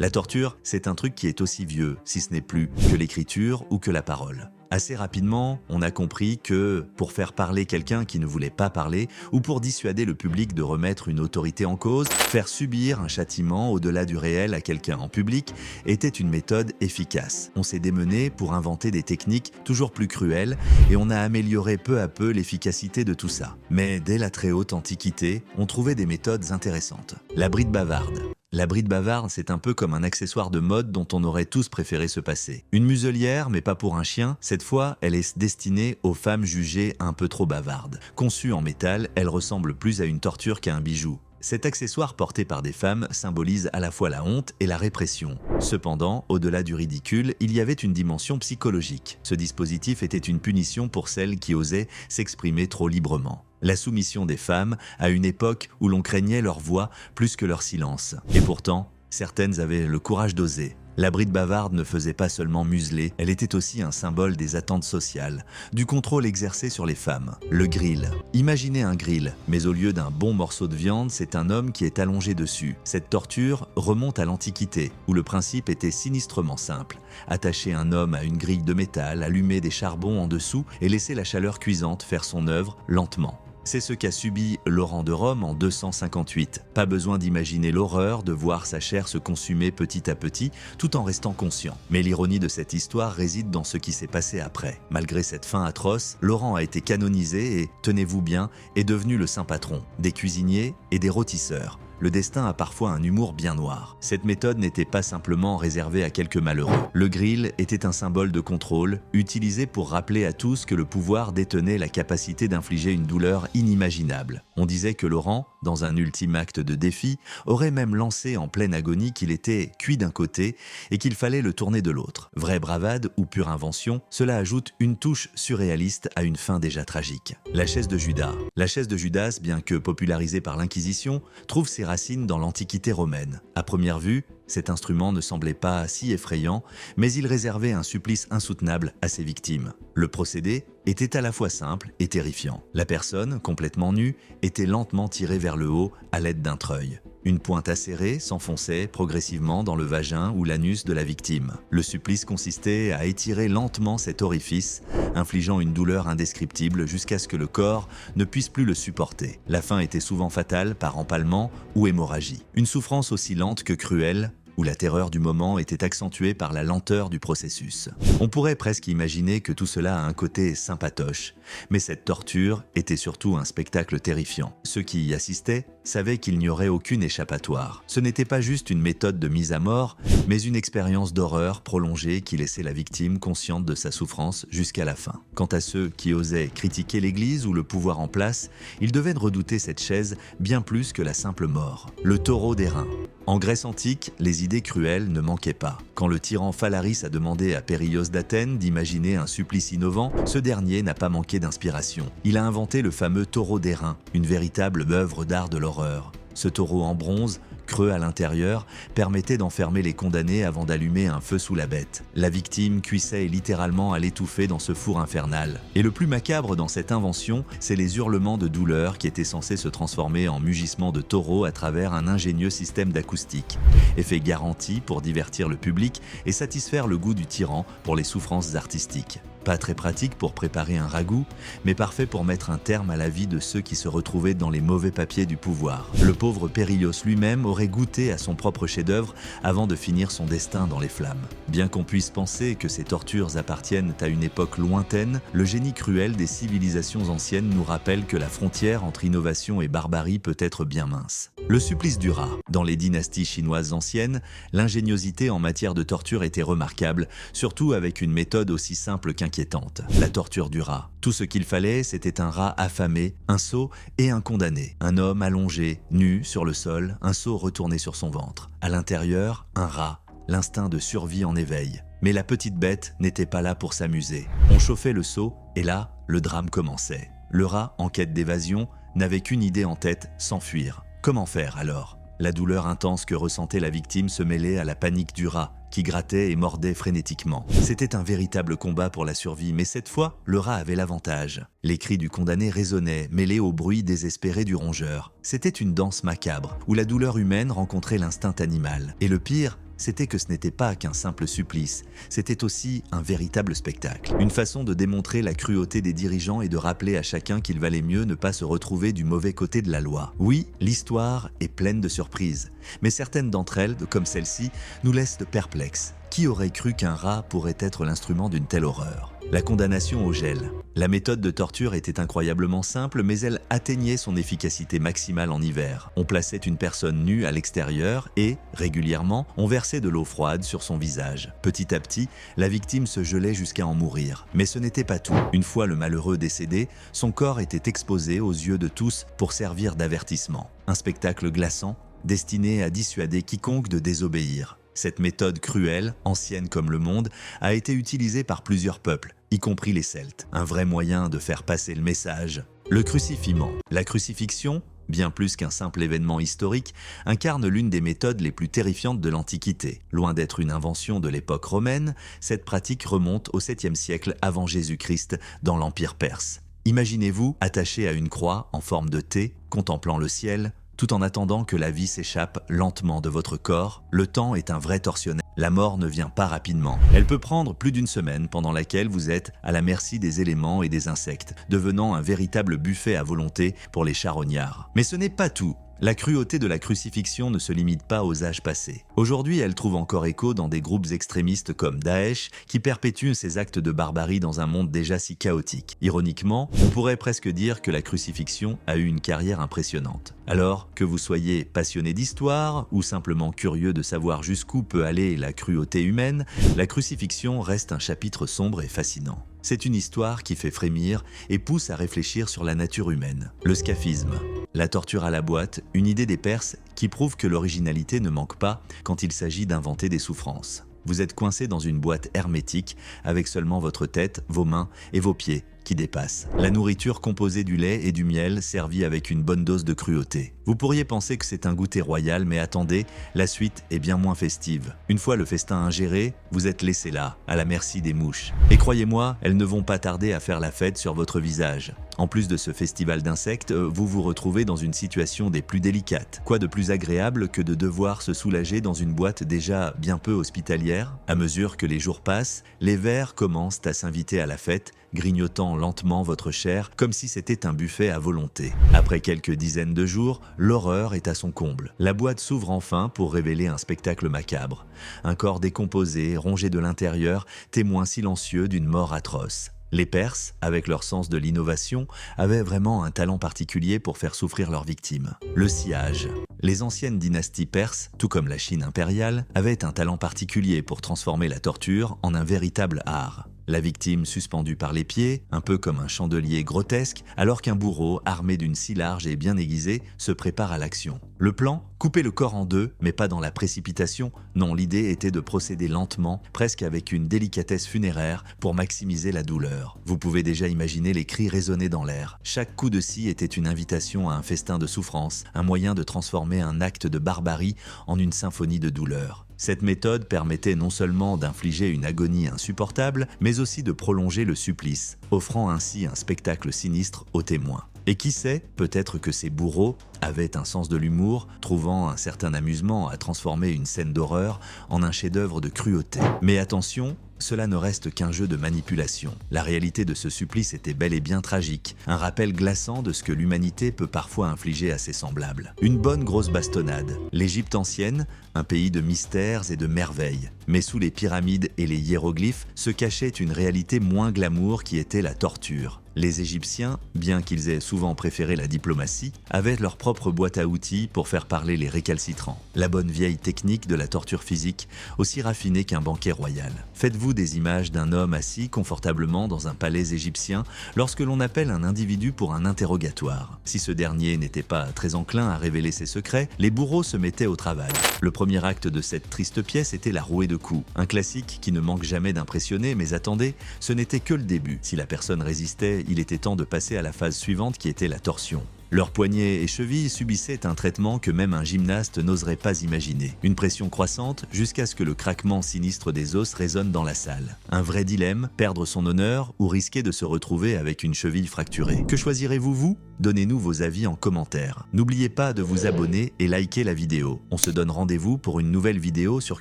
La torture, c'est un truc qui est aussi vieux, si ce n'est plus, que l'écriture ou que la parole. Assez rapidement, on a compris que pour faire parler quelqu'un qui ne voulait pas parler ou pour dissuader le public de remettre une autorité en cause, faire subir un châtiment au-delà du réel à quelqu'un en public était une méthode efficace. On s'est démené pour inventer des techniques toujours plus cruelles et on a amélioré peu à peu l'efficacité de tout ça. Mais dès la très haute Antiquité, on trouvait des méthodes intéressantes. La bride bavarde. La bride bavarde, c'est un peu comme un accessoire de mode dont on aurait tous préféré se passer. Une muselière, mais pas pour un chien, cette fois, elle est destinée aux femmes jugées un peu trop bavardes. Conçue en métal, elle ressemble plus à une torture qu'à un bijou. Cet accessoire porté par des femmes symbolise à la fois la honte et la répression. Cependant, au-delà du ridicule, il y avait une dimension psychologique. Ce dispositif était une punition pour celles qui osaient s'exprimer trop librement. La soumission des femmes à une époque où l'on craignait leur voix plus que leur silence. Et pourtant, certaines avaient le courage d'oser. La bride bavarde ne faisait pas seulement museler, elle était aussi un symbole des attentes sociales, du contrôle exercé sur les femmes. Le grill. Imaginez un grill, mais au lieu d'un bon morceau de viande, c'est un homme qui est allongé dessus. Cette torture remonte à l'Antiquité, où le principe était sinistrement simple. Attacher un homme à une grille de métal, allumer des charbons en dessous et laisser la chaleur cuisante faire son œuvre lentement. C'est ce qu'a subi Laurent de Rome en 258. Pas besoin d'imaginer l'horreur de voir sa chair se consumer petit à petit tout en restant conscient. Mais l'ironie de cette histoire réside dans ce qui s'est passé après. Malgré cette fin atroce, Laurent a été canonisé et, tenez-vous bien, est devenu le saint patron des cuisiniers et des rôtisseurs. Le destin a parfois un humour bien noir. Cette méthode n'était pas simplement réservée à quelques malheureux. Le grill était un symbole de contrôle, utilisé pour rappeler à tous que le pouvoir détenait la capacité d'infliger une douleur inimaginable. On disait que Laurent, dans un ultime acte de défi, aurait même lancé en pleine agonie qu'il était cuit d'un côté et qu'il fallait le tourner de l'autre. Vraie bravade ou pure invention, cela ajoute une touche surréaliste à une fin déjà tragique. La chaise de Judas. La chaise de Judas, bien que popularisée par l'Inquisition, trouve ses racines dans l'Antiquité romaine. À première vue, cet instrument ne semblait pas si effrayant, mais il réservait un supplice insoutenable à ses victimes. Le procédé était à la fois simple et terrifiant. La personne, complètement nue, était lentement tirée vers le haut à l'aide d'un treuil. Une pointe acérée s'enfonçait progressivement dans le vagin ou l'anus de la victime. Le supplice consistait à étirer lentement cet orifice, infligeant une douleur indescriptible jusqu'à ce que le corps ne puisse plus le supporter. La fin était souvent fatale par empalement ou hémorragie. Une souffrance aussi lente que cruelle, où la terreur du moment était accentuée par la lenteur du processus. On pourrait presque imaginer que tout cela a un côté sympatoche, mais cette torture était surtout un spectacle terrifiant. Ceux qui y assistaient savaient qu'il n'y aurait aucune échappatoire. Ce n'était pas juste une méthode de mise à mort, mais une expérience d'horreur prolongée qui laissait la victime consciente de sa souffrance jusqu'à la fin. Quant à ceux qui osaient critiquer l'Église ou le pouvoir en place, ils devaient redouter cette chaise bien plus que la simple mort. Le taureau d'airain. En Grèce antique, les idées cruelles ne manquaient pas. Quand le tyran Phalaris a demandé à Périos d'Athènes d'imaginer un supplice innovant, ce dernier n'a pas manqué d'inspiration. Il a inventé le fameux taureau d'airain, une véritable œuvre d'art de l'horreur. Ce taureau en bronze, creux à l'intérieur, permettait d'enfermer les condamnés avant d'allumer un feu sous la bête. La victime cuissait littéralement à l'étouffer dans ce four infernal. Et le plus macabre dans cette invention, c'est les hurlements de douleur qui étaient censés se transformer en mugissements de taureaux à travers un ingénieux système d'acoustique. Effet garanti pour divertir le public et satisfaire le goût du tyran pour les souffrances artistiques. Pas très pratique pour préparer un ragoût, mais parfait pour mettre un terme à la vie de ceux qui se retrouvaient dans les mauvais papiers du pouvoir. Le pauvre Périos lui-même aurait goûté à son propre chef-d'œuvre avant de finir son destin dans les flammes. Bien qu'on puisse penser que ces tortures appartiennent à une époque lointaine, le génie cruel des civilisations anciennes nous rappelle que la frontière entre innovation et barbarie peut être bien mince. Le supplice du rat. Dans les dynasties chinoises anciennes, l'ingéniosité en matière de torture était remarquable, surtout avec une méthode aussi simple qu'inquiétante, la torture du rat. Tout ce qu'il fallait, c'était un rat affamé, un sot et un condamné. Un homme allongé, nu, sur le sol, un seau retourné sur son ventre. À l'intérieur, un rat, l'instinct de survie en éveil. Mais la petite bête n'était pas là pour s'amuser. On chauffait le seau, et là, le drame commençait. Le rat, en quête d'évasion, n'avait qu'une idée en tête, s'enfuir. Comment faire alors ? La douleur intense que ressentait la victime se mêlait à la panique du rat, qui grattait et mordait frénétiquement. C'était un véritable combat pour la survie, mais cette fois, le rat avait l'avantage. Les cris du condamné résonnaient, mêlés au bruit désespéré du rongeur. C'était une danse macabre, où la douleur humaine rencontrait l'instinct animal. Et le pire, c'était que ce n'était pas qu'un simple supplice, c'était aussi un véritable spectacle. Une façon de démontrer la cruauté des dirigeants et de rappeler à chacun qu'il valait mieux ne pas se retrouver du mauvais côté de la loi. Oui, l'histoire est pleine de surprises, mais certaines d'entre elles, comme celle-ci, nous laissent perplexes. Qui aurait cru qu'un rat pourrait être l'instrument d'une telle horreur? La condamnation au gel. La méthode de torture était incroyablement simple, mais elle atteignait son efficacité maximale en hiver. On plaçait une personne nue à l'extérieur et, régulièrement, on versait de l'eau froide sur son visage. Petit à petit, la victime se gelait jusqu'à en mourir. Mais ce n'était pas tout. Une fois le malheureux décédé, son corps était exposé aux yeux de tous pour servir d'avertissement. Un spectacle glaçant, destiné à dissuader quiconque de désobéir. Cette méthode cruelle, ancienne comme le monde, a été utilisée par plusieurs peuples, y compris les Celtes. Un vrai moyen de faire passer le message. Le crucifiement. La crucifixion, bien plus qu'un simple événement historique, incarne l'une des méthodes les plus terrifiantes de l'Antiquité. Loin d'être une invention de l'époque romaine, cette pratique remonte au 7e siècle avant Jésus-Christ dans l'Empire perse. Imaginez-vous attaché à une croix en forme de T, contemplant le ciel, tout en attendant que la vie s'échappe lentement de votre corps. Le temps est un vrai tortionnaire. La mort ne vient pas rapidement. Elle peut prendre plus d'une semaine pendant laquelle vous êtes à la merci des éléments et des insectes, devenant un véritable buffet à volonté pour les charognards. Mais ce n'est pas tout. La cruauté de la crucifixion ne se limite pas aux âges passés. Aujourd'hui, elle trouve encore écho dans des groupes extrémistes comme Daesh, qui perpétuent ces actes de barbarie dans un monde déjà si chaotique. Ironiquement, on pourrait presque dire que la crucifixion a eu une carrière impressionnante. Alors, que vous soyez passionné d'histoire ou simplement curieux de savoir jusqu'où peut aller la cruauté humaine, la crucifixion reste un chapitre sombre et fascinant. C'est une histoire qui fait frémir et pousse à réfléchir sur la nature humaine. Le scaphisme. La torture à la boîte, une idée des Perses qui prouve que l'originalité ne manque pas quand il s'agit d'inventer des souffrances. Vous êtes coincé dans une boîte hermétique avec seulement votre tête, vos mains et vos pieds qui dépassent. La nourriture composée du lait et du miel servie avec une bonne dose de cruauté. Vous pourriez penser que c'est un goûter royal, mais attendez, la suite est bien moins festive. Une fois le festin ingéré, vous êtes laissé là, à la merci des mouches. Et croyez-moi, elles ne vont pas tarder à faire la fête sur votre visage. En plus de ce festival d'insectes, vous vous retrouvez dans une situation des plus délicates. Quoi de plus agréable que de devoir se soulager dans une boîte déjà bien peu hospitalière? À mesure que les jours passent, les vers commencent à s'inviter à la fête, grignotant lentement votre chair comme si c'était un buffet à volonté. Après quelques dizaines de jours, l'horreur est à son comble. La boîte s'ouvre enfin pour révéler un spectacle macabre. Un corps décomposé, rongé de l'intérieur, témoin silencieux d'une mort atroce. Les Perses, avec leur sens de l'innovation, avaient vraiment un talent particulier pour faire souffrir leurs victimes. Le sciage. Les anciennes dynasties perses, tout comme la Chine impériale, avaient un talent particulier pour transformer la torture en un véritable art. La victime suspendue par les pieds, un peu comme un chandelier grotesque, alors qu'un bourreau, armé d'une scie large et bien aiguisée, se prépare à l'action. Le plan? Couper le corps en deux, mais pas dans la précipitation. Non, l'idée était de procéder lentement, presque avec une délicatesse funéraire, pour maximiser la douleur. Vous pouvez déjà imaginer les cris résonner dans l'air. Chaque coup de scie était une invitation à un festin de souffrance, un moyen de transformer un acte de barbarie en une symphonie de douleur. Cette méthode permettait non seulement d'infliger une agonie insupportable, mais aussi de prolonger le supplice, offrant ainsi un spectacle sinistre aux témoins. Et qui sait, peut-être que ces bourreaux avaient un sens de l'humour, trouvant un certain amusement à transformer une scène d'horreur en un chef-d'œuvre de cruauté. Mais attention, cela ne reste qu'un jeu de manipulation. La réalité de ce supplice était bel et bien tragique, un rappel glaçant de ce que l'humanité peut parfois infliger à ses semblables. Une bonne grosse bastonnade. L'Égypte ancienne, un pays de mystères et de merveilles. Mais sous les pyramides et les hiéroglyphes se cachait une réalité moins glamour qui était la torture. Les Égyptiens, bien qu'ils aient souvent préféré la diplomatie, avaient leur propre boîte à outils pour faire parler les récalcitrants. La bonne vieille technique de la torture physique, aussi raffinée qu'un banquet royal. Faites-vous des images d'un homme assis confortablement dans un palais égyptien lorsque l'on appelle un individu pour un interrogatoire. Si ce dernier n'était pas très enclin à révéler ses secrets, les bourreaux se mettaient au travail. Le premier acte de cette triste pièce était la rouée de coups. Un classique qui ne manque jamais d'impressionner, mais attendez, ce n'était que le début. Si la personne résistait, il était temps de passer à la phase suivante qui était la torsion. Leurs poignets et chevilles subissaient un traitement que même un gymnaste n'oserait pas imaginer. Une pression croissante jusqu'à ce que le craquement sinistre des os résonne dans la salle. Un vrai dilemme, perdre son honneur ou risquer de se retrouver avec une cheville fracturée. Que choisirez-vous vous? Donnez-nous vos avis en commentaire. N'oubliez pas de vous abonner et liker la vidéo. On se donne rendez-vous pour une nouvelle vidéo sur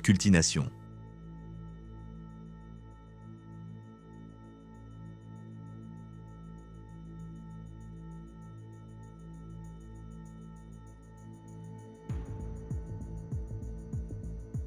Cultination.